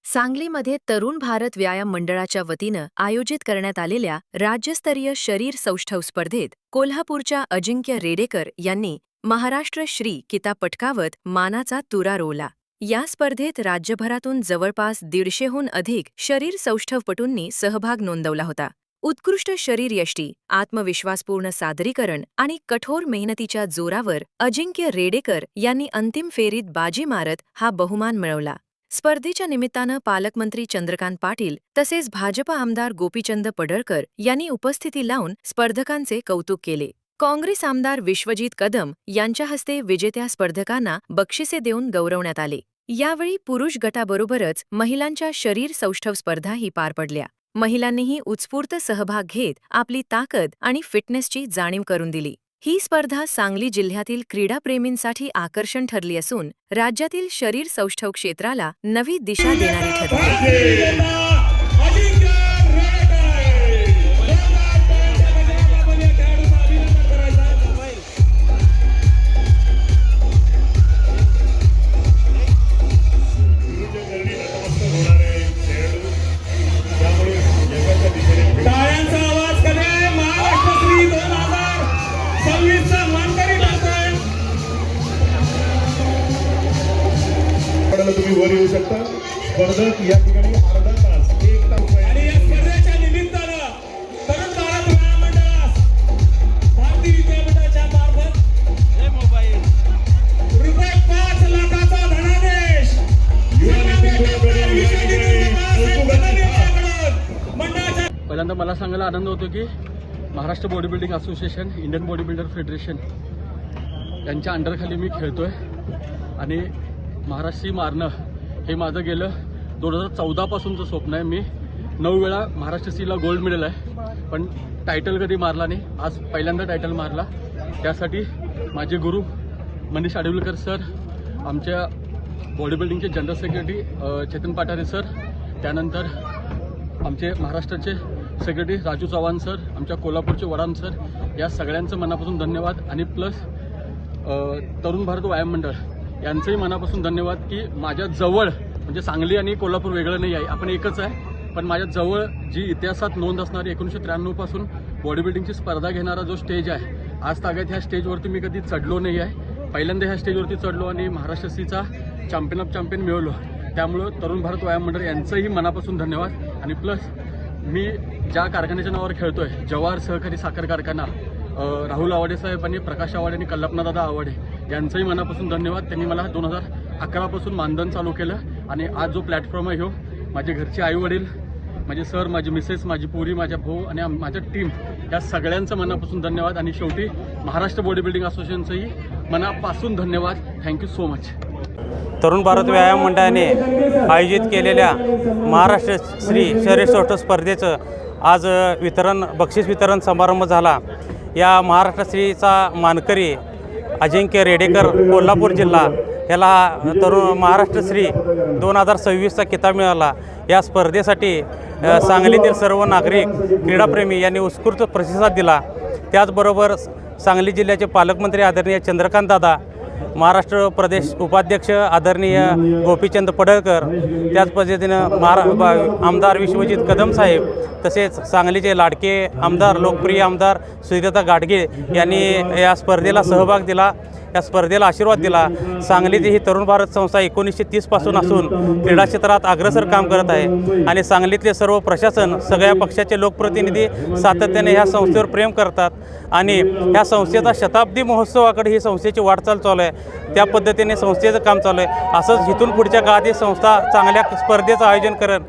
सांगलीमध्ये तरुण भारत व्यायाम मंडळाच्या वतीनं आयोजित करण्यात आलेल्या राज्यस्तरीय शरीर सौष्ठव स्पर्धेत कोल्हापूरच्या अजिंक्य रेडेकर यांनी महाराष्ट्र श्री किताब पटकावत मानाचा तुरा रोवला। या स्पर्धेत राज्यभरातून जवळपास 150हून अधिक शरीर सौष्ठवपटूंनी सहभाग नोंदवला होता। उत्कृष्ट शरीर यष्टी, आत्मविश्वासपूर्ण सादरीकरण आणि कठोर मेहनतीच्या जोरावर अजिंक्य रेडेकर यांनी अंतिम फेरीत बाजी मारत हा बहुमान मिळवला। स्पर्धेच्या निमित्तानं पालकमंत्री चंद्रकांत पाटील तसेच भाजप आमदार गोपीचंद पडळकर यांनी उपस्थिती लावून स्पर्धकांचे कौतुक केले। काँग्रेस आमदार विश्वजीत कदम यांच्या हस्ते विजेत्या स्पर्धकांना बक्षिसे देऊन गौरवण्यात आले। यावेळी पुरुष गटाबरोबरच महिलांच्या शरीर सौष्ठव स्पर्धाही पार पडल्या। महिलांनीही उत्स्फूर्त सहभाग घेत आपली ताकद आणि फिटनेसची जाणीव करून दिली। ही स्पर्धा सांगली जिल्ह्यातील क्रीडाप्रेमींसाठी आकर्षण ठरली असून राज्यातील शरीर सौष्ठव क्षेत्राला नवी दिशा देणारी ठरली। तुम्ही वर येऊ शकता। स्पर्धक या ठिकाणी अर्धा तास 1 तास आणि या स्पर्धेच्या निमित्तानं तरुण भारत व्यायाम मंडळास भारतीय विद्यापीठाच्या मार्फत रुपये 5 लाखाचा धनादेश पहिल्यांदा मला सांगायला आनंद होतो की Maharashtra body building association, Indian body builder federation यांच्या अंडरखाली मी खेळतोय आणि महाराष्ट्री मारणं हे माझं गेलं 2014 पासूनचं स्वप्न आहे। मी 9 वेळा महाराष्ट्र सीला गोल्ड मेडल आहे, पण टायटल कधी मारला नाही। आज पहिल्यांदा टायटल मारला। त्यासाठी माझे गुरु मनीष आडवलकर सर, आमच्या बॉडी बिल्डिंगचे general secretary Chetan Pathare sir, त्यानंतर आमचे महाराष्ट्राचे सेक्रेटरी राजू चव्हाण सर, आमच्या कोल्हापूरचे वडाम सर, या सगळ्यांचं मनापासून धन्यवाद। आणि प्लस तरुण भारत व्यायाम मंडळ यांचंही मनापासून धन्यवाद की माझ्या जवळ, म्हणजे सांगली आणि कोल्हापूर वेगळं नाही आहे, आपण एकच आहे, पण माझ्या जवळ जी इतिहासात नोंद असणारी 1993 पासून बॉडी बिल्डिंगची स्पर्धा घेणारा जो स्टेज आहे, आज तागायत ह्या स्टेजवरती मी कधी चढलो नाही आहे। पहिल्यांदा ह्या स्टेजवरती चढलो आणि महाराष्ट्र सीचा चॅम्पियन ऑफ चॅम्पियन मिळवलो। त्यामुळं तरुण भारत व्यायाम मंडळ यांचंही मनापासून धन्यवाद। आणि प्लस मी ज्या कारखान्याच्या नावावर खेळतोय, जवाहर सहकारी साखर कारखाना, राहुल आवाडे साहेब आणि प्रकाश आवाडे आणि कल्पनादादा आवाडे यांचंही मनापासून धन्यवाद। त्यांनी मला 2011 पासून मानधन चालू केलं आणि आज जो प्लॅटफॉर्म आहे, ह्यो माझे घरचे आई वडील, माझे सर, माझी मिसेस, माझी पोरी, माझ्या भाऊ आणि माझ्या टीम, या सगळ्यांचं मनापासून धन्यवाद। आणि शेवटी महाराष्ट्र बॉडी बिल्डिंग असोसिएशनचंही मनापासून धन्यवाद। Thank you so much. Tarun Bharat व्यायाम मंडळाने आयोजित केलेल्या महाराष्ट्र श्री शरीर सौष्ठव स्पर्धेचं आज बक्षीस वितरण समारंभ झाला। या महाराष्ट्र श्रीचा मानकरी अजिंक्य रेडेकर, कोल्हापूर जिल्हा, याला तरुण महाराष्ट्र श्री 2026चा किताब मिळाला। या स्पर्धेसाठी सांगलीतील सर्व नागरिक, क्रीडाप्रेमी यांनी उत्स्फूर्त प्रतिसाद दिला। त्याचबरोबर सांगली जिल्ह्याचे पालकमंत्री आदरणीय चंद्रकांत दादा, महाराष्ट्र प्रदेश उपाध्यक्ष आदरणीय गोपीचंद पडळकर, त्याच पद्धतीनं आमदार विश्वजीत कदम साहेब, तसेच सांगलीचे लाडके आमदार, लोकप्रिय आमदार सुजाता गाडगे यांनी या स्पर्धेला सहभाग दिला, या स्पर्धेला आशीर्वाद दिला। सांगलीची ही तरुण भारत संस्था 1930 पासून असून क्रीडा क्षेत्रात अग्रेसर काम करत आहे आणि सांगलीतले सर्व प्रशासन, सगळ्या पक्षाचे लोकप्रतिनिधी सातत्याने ह्या संस्थेवर प्रेम करतात आणि ह्या संस्थेचा शताब्दी महोत्सवाकडे ही संस्थेची वाटचाल चालू आहे। त्या पद्धतीने संस्थेचं काम चालू आहे। असंच इथून पुढच्या काळात ही संस्था चांगल्या स्पर्धेचं आयोजन करेल